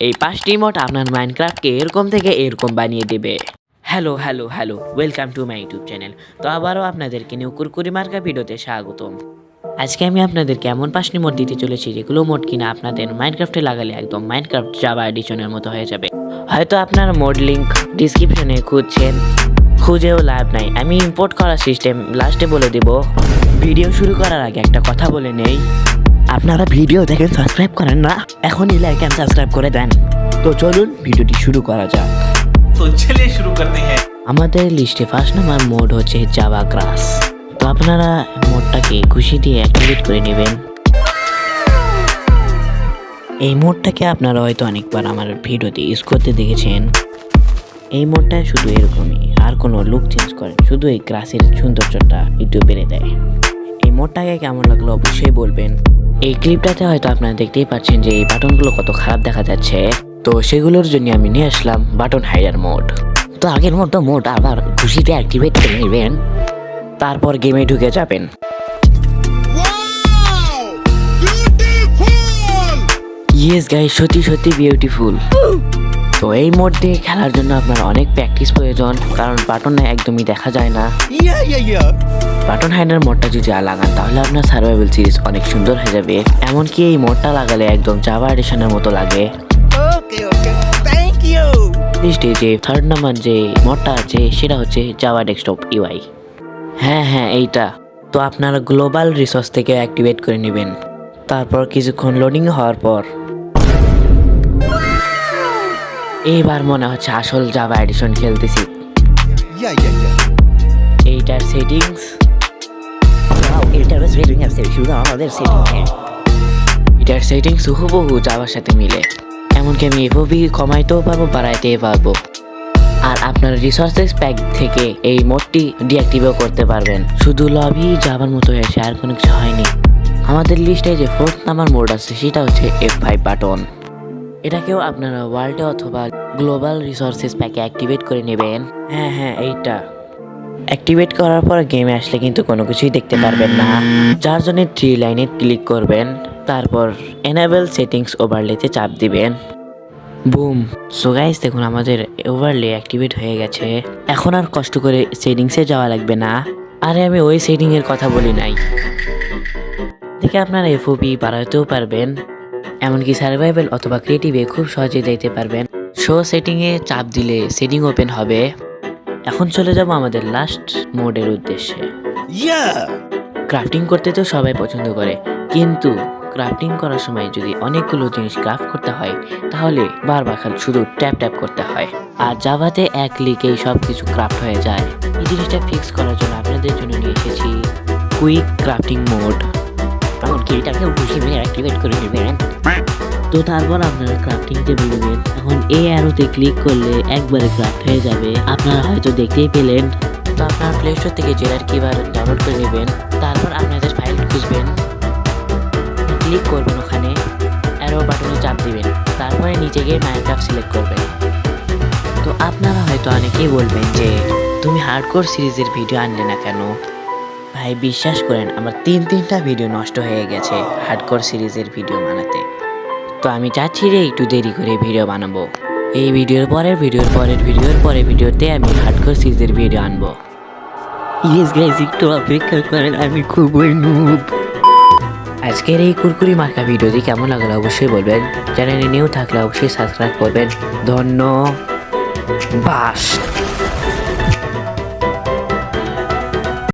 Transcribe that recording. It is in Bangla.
এই 5টি মোড আপনার মাইনক্রাফটকে এরকম থেকে এরকম বানিয়ে দেবে। Hello hello hello, welcome to my YouTube channel. তো আবারও আপনাদেরকে নিউ কুরকুরি মার্কা ভিডিওতে স্বাগতম। আজকে আমি আপনাদেরকে এমন 5টি মোড দিতে চলেছি যেগুলো মোড কিনা আপনাদের মাইনক্রাফটে লাগালে একদম মাইনক্রাফট জাভা এডিশনের মতো হয়ে যাবে। হয়তো আপনার মোড লিঙ্ক ডিসক্রিপশনে খুঁজছেন, খুঁজেও লাভ নাই। আমি ইম্পোর্ট করার সিস্টেম লাস্টে বলে দেব। ভিডিও শুরু করার আগে একটা কথা বলে নেই, আপনারা ভিডিও দেখেন সাবস্ক্রাইব করেন না, এখনই লাইক এন্ড সাবস্ক্রাইব করে দেন। তো চলুন ভিডিওটি শুরু করা যাক। तो चलिए शुरू करते हैं। আমাদের লিস্টে ফার্স্ট নাম্বার মোড হচ্ছে জাভা গ্রাস। তো আপনারা মোডটাকে খুশি দিয়ে অ্যাক্টিভেট করে নেবেন। এই মোডটাকে আপনারা হয়তো অনেকবার আমার ভিডিওতে ইউজ করতে দেখেছেন। এই মোডটা শুধু এরকমই, আর কোনো লুক চেঞ্জ করে, শুধু এই গ্রাসের সৌন্দর্যটা একটু বেড়ে দেয়। এই মোডটাকে কেমন লাগলো অবশ্যই বলবেন। এই ক্লিপটাতে হয়তো আপনারা দেখতেই পাচ্ছেন যে এই বাটনগুলো কত খারাপ দেখা যাচ্ছে, তো সেগুলোর জন্য আমি নিয়ে আসলাম বাটন হাইডার মোড। তো আগের মতো মোড আবার খুশিতে অ্যাক্টিভেট করে নেবেন, তারপর গেমে ঢুকে যাবেন। ইয়েস গাইস, সত্যি সত্যি বিউটিফুল। তো এই মোড দিয়ে খেলার জন্য আপনার অনেক প্র্যাকটিস প্রয়োজন, কারণ বাটন একদমই দেখা যায় না। বাটন হাইডার মোডটা যদি লাগান তাহলে আপনার সার্ভাইভাল সিরিজ অনেক সুন্দর হয়ে যাবে। এমনকি এই মোডটা লাগালে একদম জাভা এডিশনের মতো লাগে। লিস্টে যে থার্ড নাম্বার যে মোডটা আছে সেটা হচ্ছে জাভা ডেস্কটপ ইউআই। হ্যাঁ এইটা। তো আপনারা গ্লোবাল রিসোর্স থেকে অ্যাক্টিভেট করে নেবেন। তারপর কিছুক্ষণ লোডিং হওয়ার পর এইবার মনে হচ্ছে আসল জাভা এডিশন খেলতেছি। এইটার সেটিংস, এটার সেটিংস হুবহু জাভার সাথে মিলে। এমনকি আমি এভাবেই কমাইতেও পারবো, বাড়াইতে পারবো। আর আপনার রিসোর্সেস প্যাক থেকে এই মোডটি ডিঅ্যাক্টিভও করতে পারবেন। শুধু লবি জাভার মতো হয়েছে, আর কোনো কিছু হয়নি। আমাদের লিস্টে যে ফোর্থ নাম্বার মোড আছে সেটা হচ্ছে F5 বাটন। এটাকেও আপনারা ওয়ার্ল্ডে অথবা গ্লোবাল রিসোর্সেস প্যাকে অ্যাক্টিভেট করে নেবেন। হ্যাঁ এইটা অ্যাক্টিভেট করার পর গেমে আসলে কিন্তু কোনো কিছুই দেখতে পারবেন না, যার জন্য 3 লাইনে ক্লিক করবেন, তারপর এনেবল সেটিংস ওভারলেতে চাপ দিবেন। বুম। সো গাইস, দেখুন আমাদের ওভারলে অ্যাক্টিভেট হয়ে গেছে। এখন আর কষ্ট করে সেটিংসে যাওয়া লাগবে না। আরে আমি ওই সেটিং এর কথা বলি নাই। দেখে আপনারা এফওবি বাড়াতেও পারবেন, এমনকি সার্ভাইভাল অথবা ক্রিয়েটিভে খুব সহজে দিতে পারবেন। শো সেটিংয়ে চাপ দিলে সেটিং ওপেন হবে। এখন চলে যাব আমাদের লাস্ট মোডের উদ্দেশ্যে। ক্রাফটিং করতে তো সবাই পছন্দ করে, কিন্তু ক্রাফটিং করার সময় যদি অনেকগুলো জিনিস ক্রাফট করতে হয় তাহলে বারবার খালি শুধু ট্যাপ করতে হয়, আর জাভাতে এক ক্লিকেই সব কিছু ক্রাফট হয়ে যায়। এই জিনিসটা ফিক্স করার জন্য আপনাদের জন্য নিয়ে এসেছি কুইক ক্রাফটিং মোড। এমনকি এটাকে খুশি মেরে অ্যাক্টিভেট করে নেবেন। তো তারপর আপনারা ক্রাফটিং টেবিল নেবেন। এখন এই অ্যারোতে ক্লিক করলে একবারে ক্রাফট হয়ে যাবে। আপনারা হয়তো দেখতেই পেলেন। তো আপনার প্লে স্টোর থেকে জেলার কিবার ডাউনলোড করে নেবেন। তারপর আপনাদের ফাইল খুঁজবেন, ক্লিক করবেন, ওখানে অ্যারো বাটনে চাপ দিবেন, তারপরে নিচে গিয়ে মাইনক্রাফট সিলেক্ট করবেন। তো আপনারা হয়তো অনেকেই বলবেন যে তুমি হার্ডকোর সিরিজের ভিডিও আনলে না কেন? ভাই বিশ্বাস করেন, আমার তিনটা ভিডিও নষ্ট হয়ে গেছে হার্ডকোর সিরিজের ভিডিও বানাতে। তো আমি চাচ্ছি যে একটু দেরি করে ভিডিও বানাবো। এই ভিডিওর পরের ভিডিওতে আমি হার্ডকোর সিরিজের ভিডিও আনবো। ইয়েস গাইস, একটু অপেক্ষা করেন, আমি খুবই নুব। আজকের এই কুরকুরি মার্কা ভিডিওটি কেমন লাগলো অবশ্যই বলবেন। চ্যানেলে নিউ থাকলে অবশ্যই সাবস্ক্রাইব করবেন। ধন্যবাদ।